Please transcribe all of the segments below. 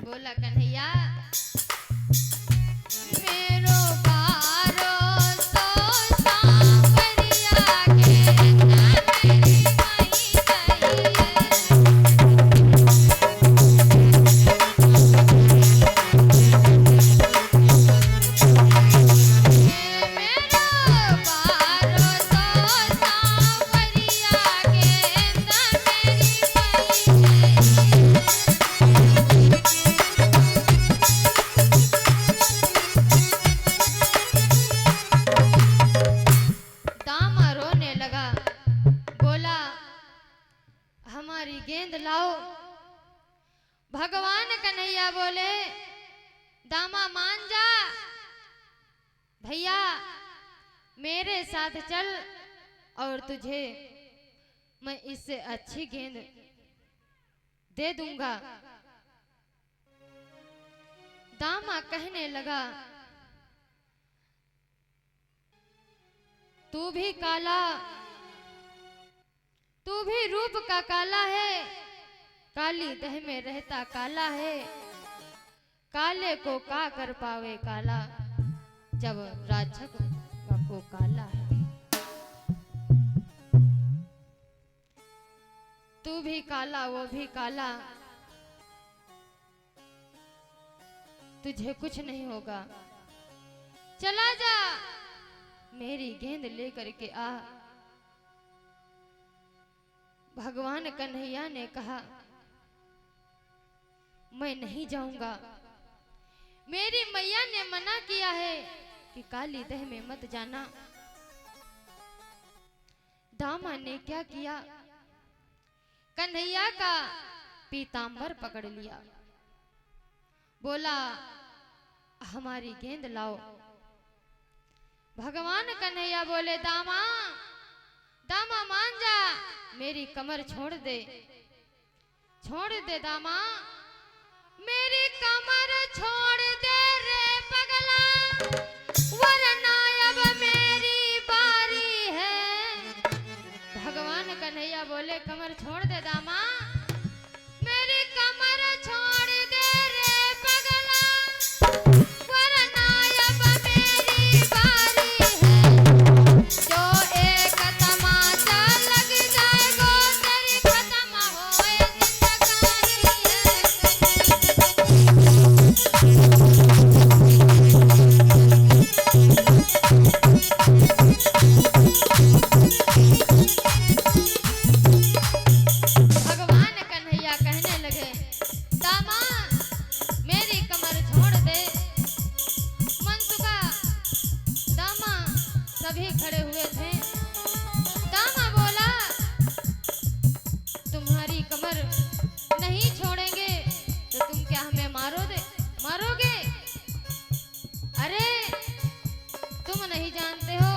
बोला कन्हैया मेरो बारो तो सांवरिया के मेरी माई हमारी गेंद लाओ। भगवान कन्हैया बोले दामा मान जा भैया, मेरे साथ चल और तुझे मैं इससे अच्छी गेंद दे दूंगा। दामा कहने लगा तू भी काला, तू भी रूप का काला है, काली देह में रहता काला है, काले को का कर पावे काला, जब राजक को काला है। तू भी काला वो भी काला, तुझे कुछ नहीं होगा, चला जा मेरी गेंद लेकर के आ। भगवान कन्हैया ने कहा मैं नहीं जाऊंगा, मेरी मैया ने मना किया है कि काली देह में मत जाना। दामा ने क्या किया, कन्हैया का पीतांबर पकड़ लिया, बोला हमारी गेंद लाओ। भगवान कन्हैया बोले दामा, दामा मान जा, मेरी कमर छोड़ दे, छोड़ दे दामा, मेरी कमर छोड़ दे रे पगला, वरना अब मेरी बारी है। भगवान कन्हैया बोले कमर छोड़ दे दामा, मेरी कमर छोड़ दे रे पगला, वरना अब मेरी बारी है। जो एक तमाचा लग जाएगा तेरी खत्म होए जिंदगानी भगवान कन्हैया कहने लगे दामा मेरी कमर छोड़ दे। मनसुखा दामा सभी खड़े हुए थे। दामा बोला तुम्हारी कमर नहीं छोड़ेंगे तो तुम क्या हमें मारोगे? अरे तुम नहीं जानते हो,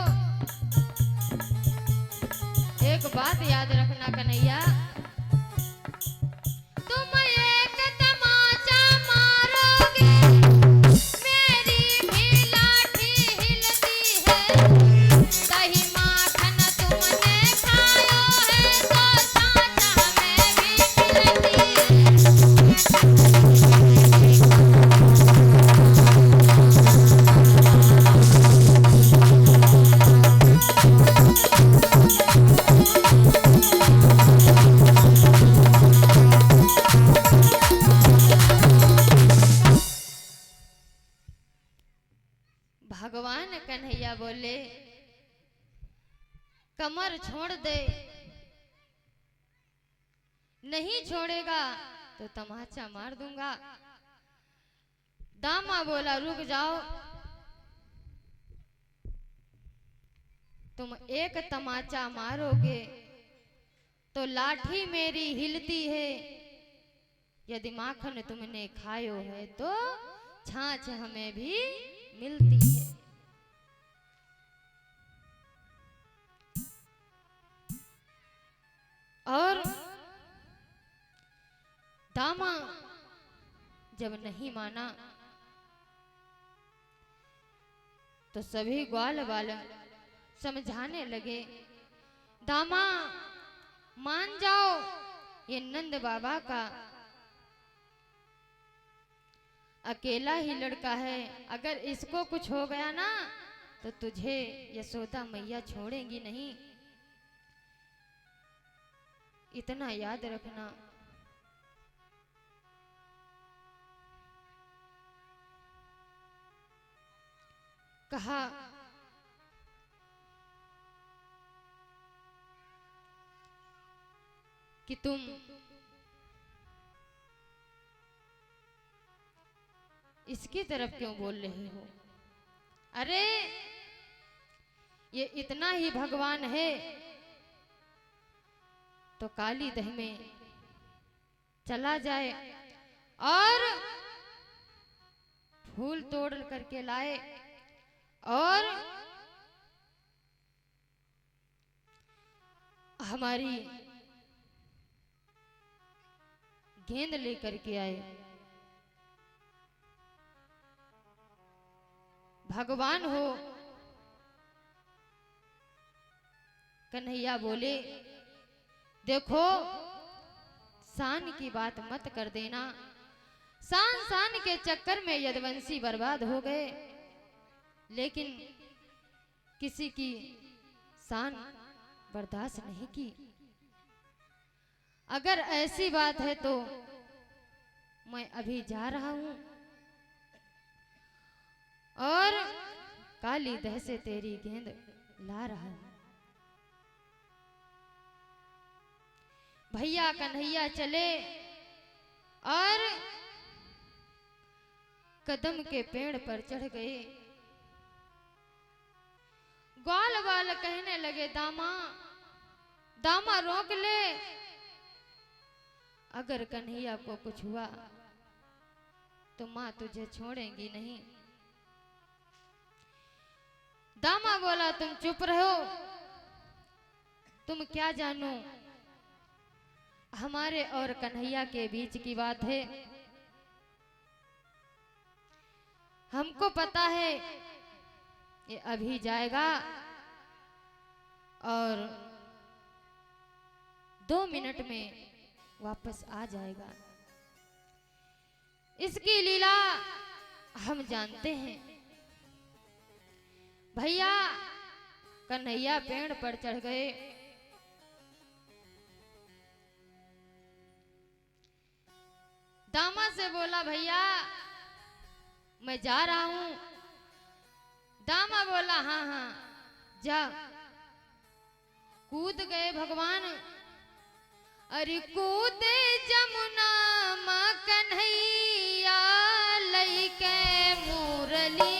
एक बात याद रखना कन्हैया, तुम एक तमाचा मारोगे, मेरी भी लाठी हिलती है, दही माखन तुमने खायो है तो सांचा हमें भी मिलती भगवान कन्हैया बोले कमर छोड़ दे, नहीं छोड़ेगा तो तमाचा मार दूंगा। दामा बोला रुक जाओ, तुम एक तमाचा मारोगे तो लाठी मेरी हिलती है, यदि माखन तुमने खायो है तो छाछ हमें भी मिलती है। और दामा जब नहीं माना तो सभी ग्वाल बाल समझाने लगे दामा मान जाओ, ये नंद बाबा का अकेला ही लड़का है, अगर इसको कुछ हो गया ना तो तुझे यशोदा मैया छोड़ेंगी नहीं, इतना याद रखना। कहा कि तुम इसकी तरफ क्यों बोल रहे हो? अरे ये इतना ही भगवान है तो काली दह में चला जाए और फूल तोड़ करके लाए और हमारी गेंद लेकर के आए। भगवान हो। कन्हैया बोले, देखो शान की बात मत कर देना, शान के चक्कर में यदुवंशी बर्बाद हो गए, लेकिन किसी की शान बर्दाश्त नहीं की। अगर ऐसी बात है तो मैं अभी जा रहा हूं और काली दह से तेरी गेंद ला रहा हूं। भैया कन्हैया चले और कदम के पेड़ पर चढ़ गए। ग्वाल वाल कहने लगे, दामा दामा रोक ले, अगर कन्हैया को कुछ हुआ तो मां तुझे छोड़ेंगी नहीं। दामा बोला, तुम चुप रहो, तुम क्या जानो, हमारे और कन्हैया के बीच की बात है, हमको पता है ये अभी जाएगा और 2 मिनट में वापस आ जाएगा। इसकी लीला हम जानते हैं। भैया कन्हैया पेड़ पर चढ़ गए। दामा से बोला, भैया मैं जा रहा हूं। दामा बोला, हाँ हाँ जा। कूद गए भगवान। अरे कूदे जमुना मां कन्हैया लइके मुरली,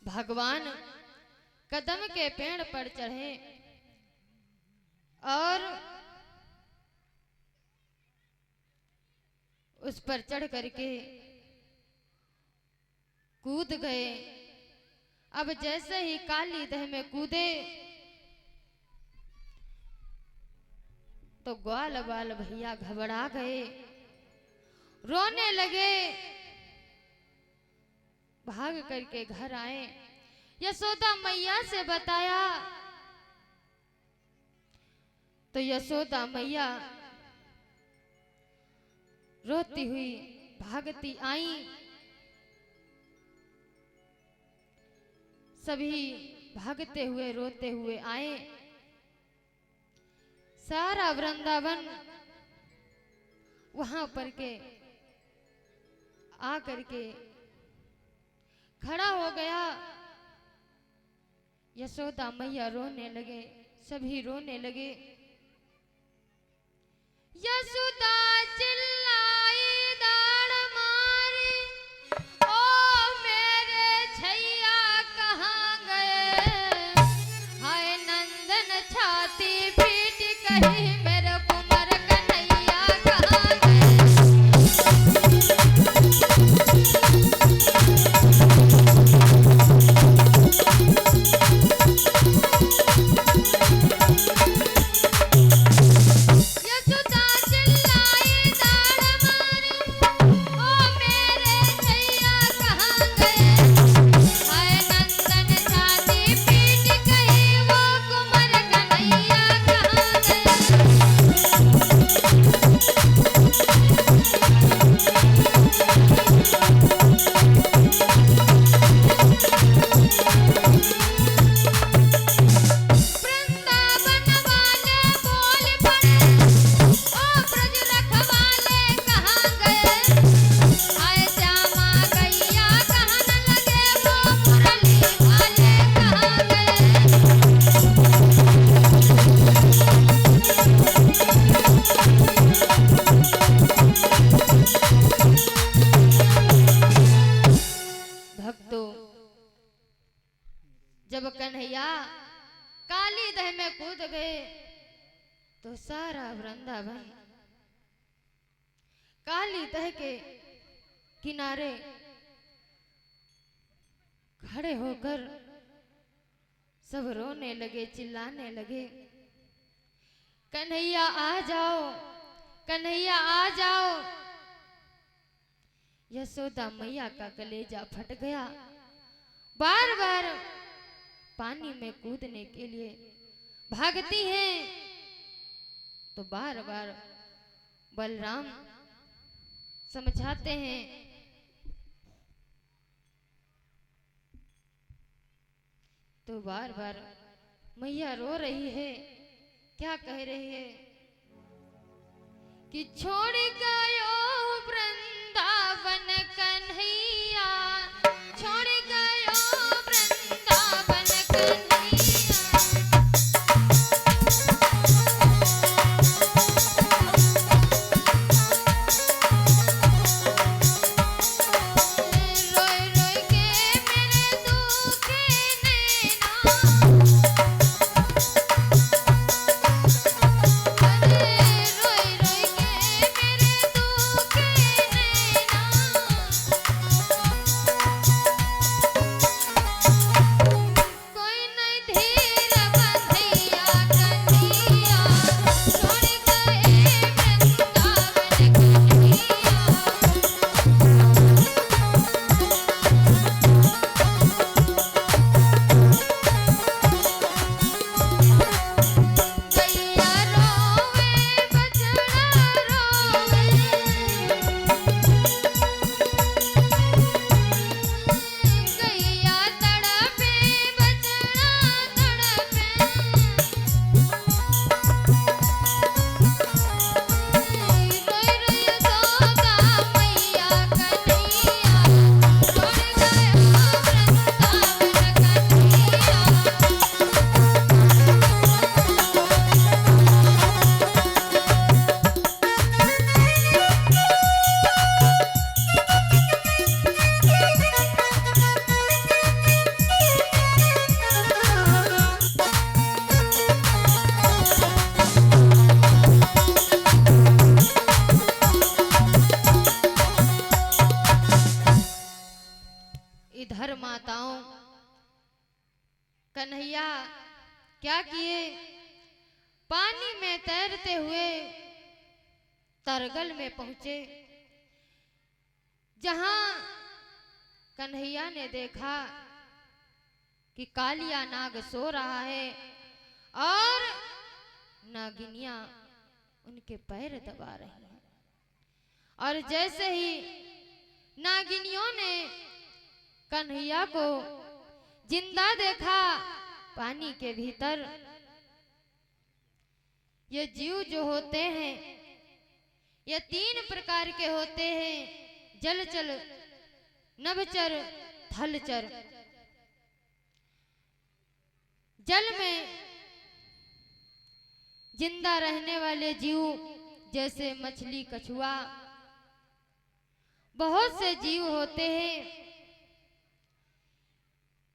भगवान कदम के पेड़ पर चढ़े और उस पर चढ़ करके कूद गए। अब जैसे ही काली दह में कूदे तो ग्वाल बाल भैया घबरा गए, रोने लगे। भाग करके घर आए, यशोदा मैया से बताया तो यशोदा मैया रोती हुई भागती आई। सभी भागते हुए रोते हुए आए। सारा वृंदावन वहां पर के आ करके खड़ा हो गया। यशोदा मैया रोने लगे, सभी रोने लगे। यशोदा चिल्लाई में कूद गए तो सारा वृंदावन काली तह के किनारे खड़े होकर सब रोने लगे, चिल्लाने लगे, कन्हैया आ जाओ, कन्हैया आ जाओ। यशोदा मैया का कलेजा फट गया। बार बार पानी में कूदने के लिए भागती हैं तो बार बार बलराम समझाते हैं, तो बार बार मैया रो रही है। क्या कह रही है कि छोड़ गयो वृंदावन कन्हैया, छोड़ गयो वृंदावन कन्हैया। रोई रोई के मेरे दुखे नैना, रोई रोई के मेरे दुखे नैना। कोई नहीं धीर बंधैया कन्हैया, छोड़ गए वृंदावन कन्हैया। गैया रोवे बछड़ा रोवे, गैया तड़पे बछड़ा तड़पे। रोई रोई यशोदा मैया कन्हैया, छोड़ गया वृंदावन कन्हैया। इधर माताओं कन्हैया क्या किए, पानी में तैरते हुए तरगल में पहुंचे। जहां कन्हैया ने देखा कि कालिया नाग सो रहा है और नागिनियां उनके पैर दबा रही हैं, और जैसे ही नागिनियों ने कन्हैया को जिंदा देखा पानी के भीतर, ये जीव जो होते हैं ये 3 प्रकार के होते हैं, जलचर, नभचर, थलचर। जल में जिंदा रहने वाले जीव जैसे मछली, कछुआ, बहुत से जीव होते हैं।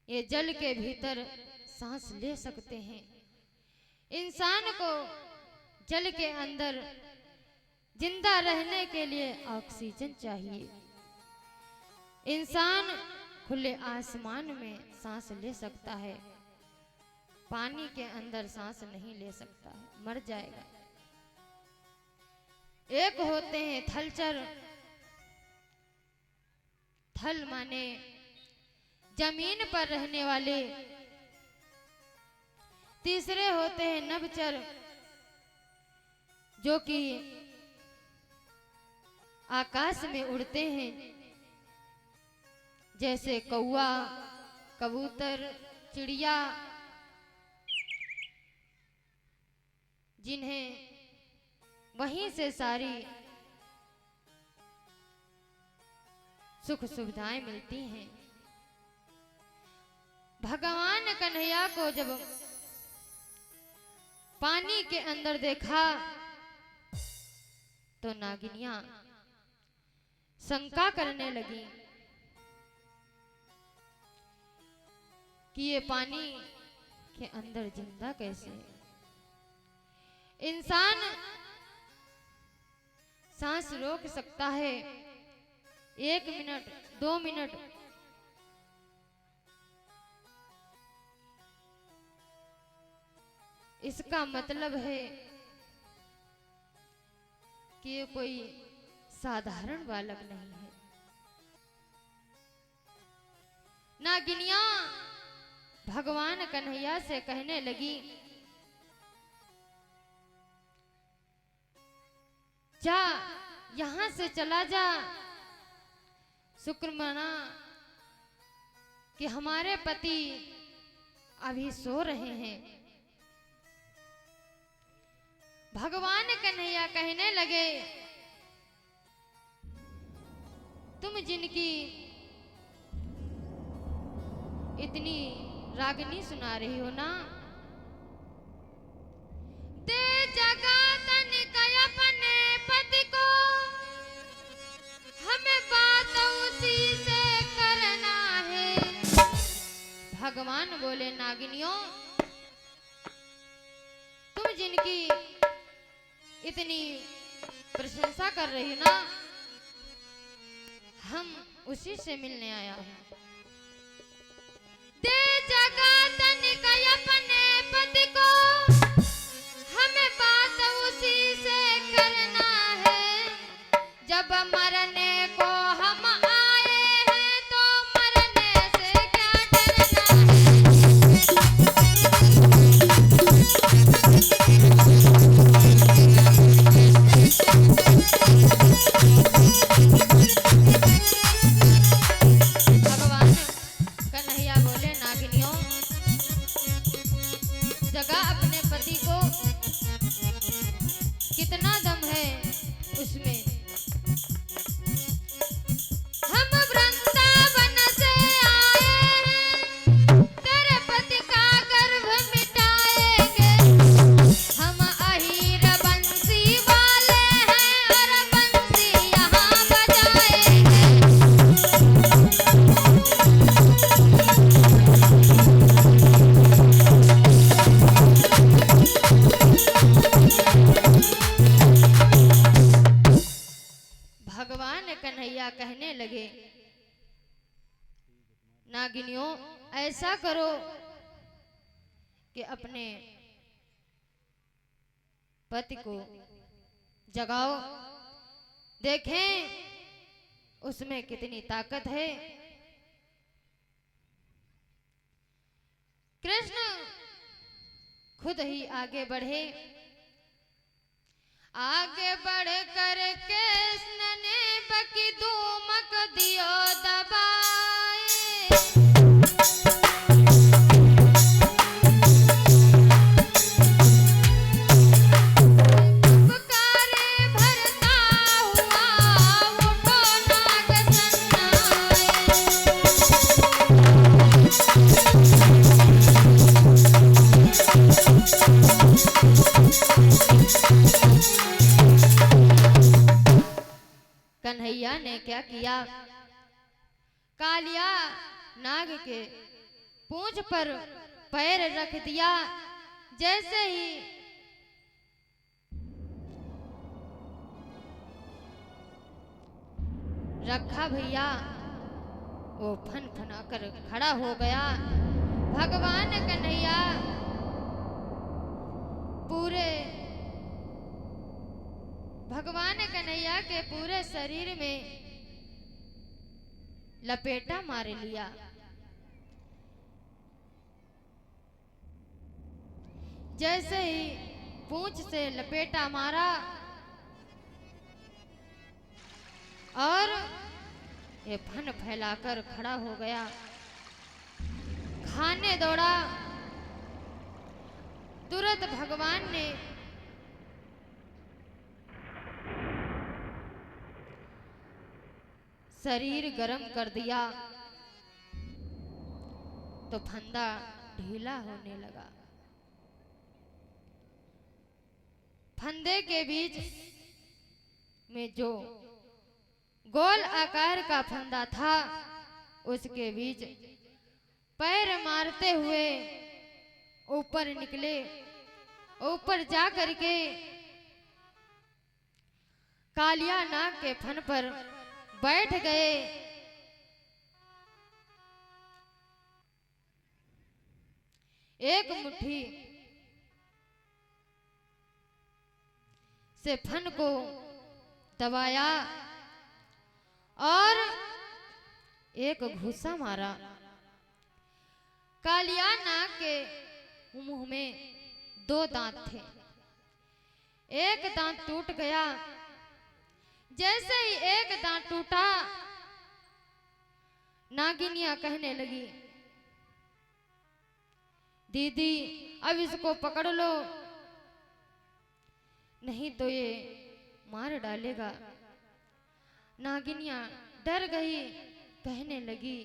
ये जल के भीतर सांस ले सकते हैं। इंसान को जल के अंदर जिंदा रहने के लिए ऑक्सीजन चाहिए। इंसान खुले आसमान में सांस ले सकता है, पानी के अंदर सांस नहीं ले सकता है, मर जाएगा। एक होते हैं थलचर, थल माने जमीन पर रहने वाले। तीसरे होते हैं नभचर, जो कि आकाश में उड़ते हैं, जैसे कौवा, कबूतर, चिड़िया, जिन्हें वहीं से सारी सुख सुविधाएं मिलती हैं। भगवान कन्हैया को जब पानी के अंदर देखा तो नागिनियां शंका करने लगी कि ये पानी के अंदर जिंदा कैसे है। इंसान सांस रोक सकता है 1 मिनट 2 मिनट, इसका मतलब है कि ये कोई साधारण बालक नहीं है। नागिनिया भगवान कन्हैया से कहने लगी, जा यहां से चला जा, शुक्र मना कि हमारे पति अभी सो रहे हैं। भगवान कन्हैया कहने लगे, तुम जिनकी इतनी रागनी सुना रही हो ना, दे जगा तनिक अपने पति को, हमें बात उसी से करना है। भगवान बोले, नागिनियों तुम जिनकी इतनी प्रशंसा कर रही हो ना, हम उसी से मिलने आया हूं। दे जगा तनिक अपने पति को, हमें बात उसी से करना है। जब मरने को हम आए हैं तो मरने से क्या डरना भगवान कन्हैया बोले, नागिनियों जगा अपने पति को, कितना दम है उसमें। हम वृंदावन से आए हैं, तेरे पति का गर्भ मिटाएंगे। हम अहीर बंसी वाले हैं और बंसी यहाँ बजाएंगे। भगवान कन्हैया कहने लगे, नागिनियों ऐसा करो कि अपने पति को जगाओ, देखें उसमें कितनी ताकत है। कृष्ण खुद ही आगे बढ़े। आगे बढ़ कर कृष्ण ने बकी धूमक दियो दबाए। पुकारे भरता हुआ उठो नाग सन्नाए। कन्हैया ने क्या किया, कालिया नाग के पूंछ पर पैर रख दिया। जैसे ही रखा भैया वो फन फना कर खड़ा हो गया। भगवान कन्हैया के पूरे शरीर में लपेटा मार लिया। जैसे ही पूंछ से लपेटा मारा और ये फन फैलाकर खड़ा हो गया, खाने दौड़ा। तुरंत भगवान ने शरीर गर्म कर दिया तो फंदा ढीला होने लगा। फंदे के बीच में जो गोल आकार का फंदा था उसके बीच पैर मारते हुए ऊपर निकले ऊपर जा करके कालिया नाग के फन पर बैठ गए। एक मुट्ठी से फन को दबाया और एक घूसा मारा। कालिया नाग के मुंह में 2 दांत थे, एक दांत टूट गया। जैसे ही एक दांत टूटा, नागिनिया कहने लगी, दीदी अब इसको पकड़ लो, नहीं तो ये मार डालेगा। नागिनिया डर गई, कहने लगी,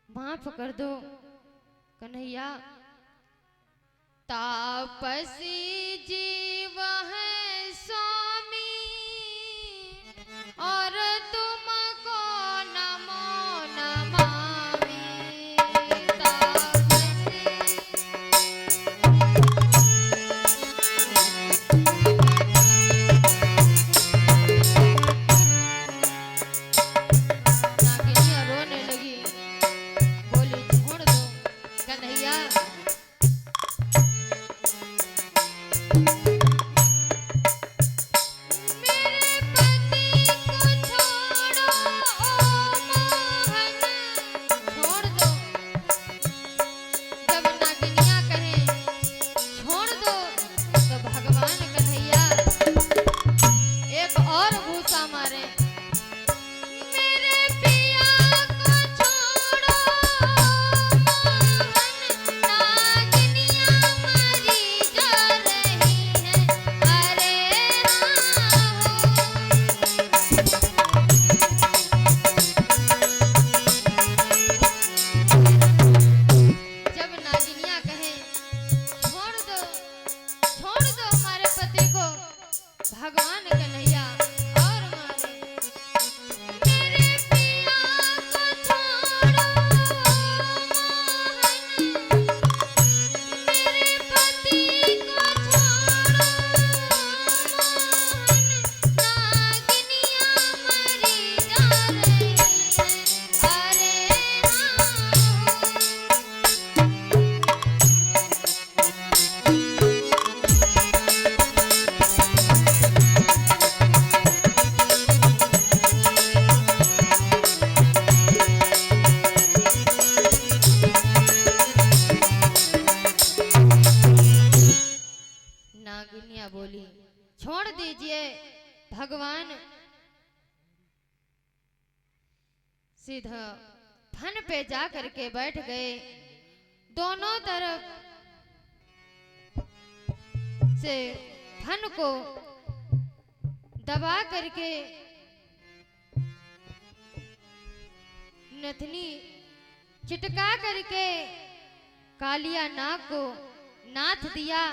माफ कर दो कन्हैया, तापसी जीव है स्वामी और तुमको नमो नमामि। नागिनिया रोने लगी, बोली, छोड़ दो कन्हैया, भगवान कन्हैया और मारे। मेरे पिया को छोड़ो मोहन, मेरे पति को छोड़ो मोहन, नागिनिया मरी जा रही है, अरे नागिनिया बोली, छोड़ दीजिए भगवान। सीधा फन पे जा करके बैठ गए। दोनों तरफ से फन को दबा करके नथनी चिटका करके कालिया नाग को नाथ दिया।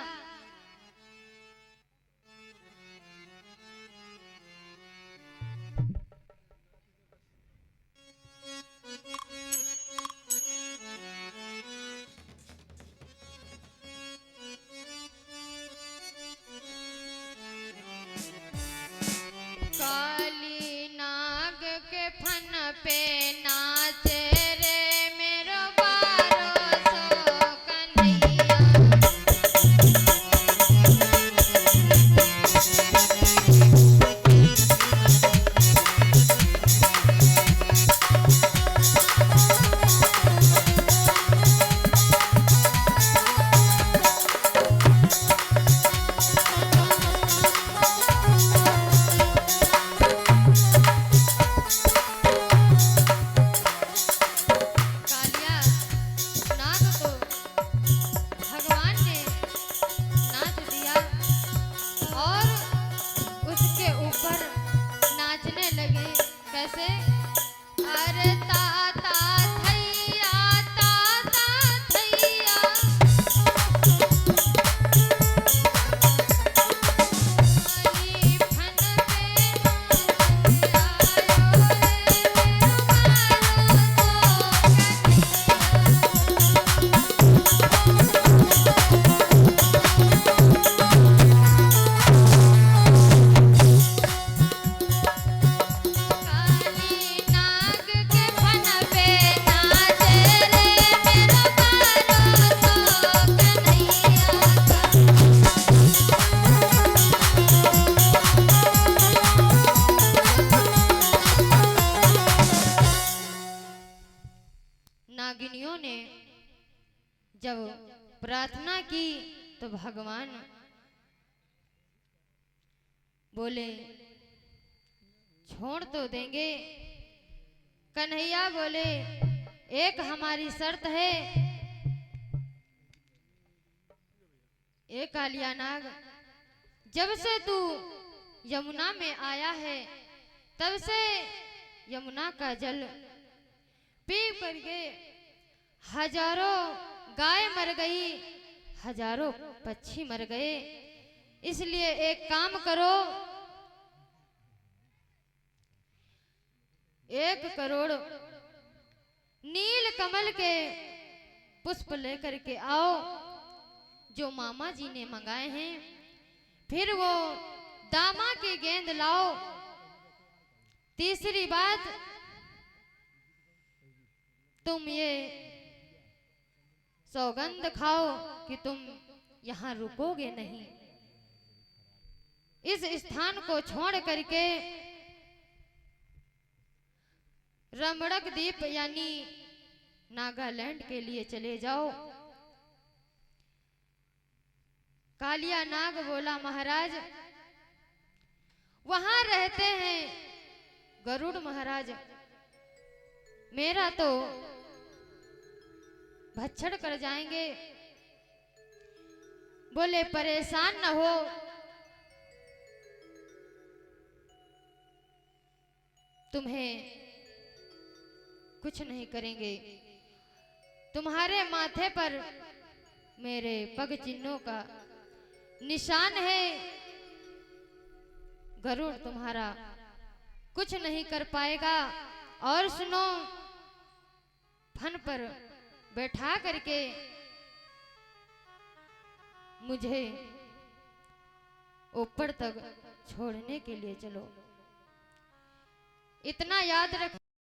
काली नाग के फन पे नाचे रे मेरो बारो सो कन्हैया। जब प्रार्थना की तो भगवान बोले छोड़ तो देंगे। कन्हैया बोले एक हमारी शर्त है। ए कालिया नाग, जब से तू यमुना में आया है तब से यमुना का जल पी करके हजारों गाय मर गई, हजारों पक्षी मर गए। इसलिए एक काम करो, 1 करोड़ नील कमल के पुष्प लेकर के आओ जो मामा जी ने मंगाए हैं। फिर वो दामा की गेंद लाओ। तीसरी बात, तुम ये सौगंध खाओ कि तुम यहां रुकोगे नहीं। इस स्थान को छोड़ करके रमणक द्वीप यानी नागालैंड के लिए चले जाओ। कालिया नाग बोला महाराज वहां रहते हैं गरुड़ महाराज, मेरा तो भक्षण कर जाएंगे। बोले परेशान न हो, तुम्हें कुछ नहीं करेंगे। तुम्हारे माथे पर मेरे पग चिन्हों का निशान है। गरुड़ तुम्हारा कुछ नहीं कर पाएगा। और सुनो, फन पर बैठा करके मुझे ऊपर तक छोड़ने के लिए चलो। इतना याद रख।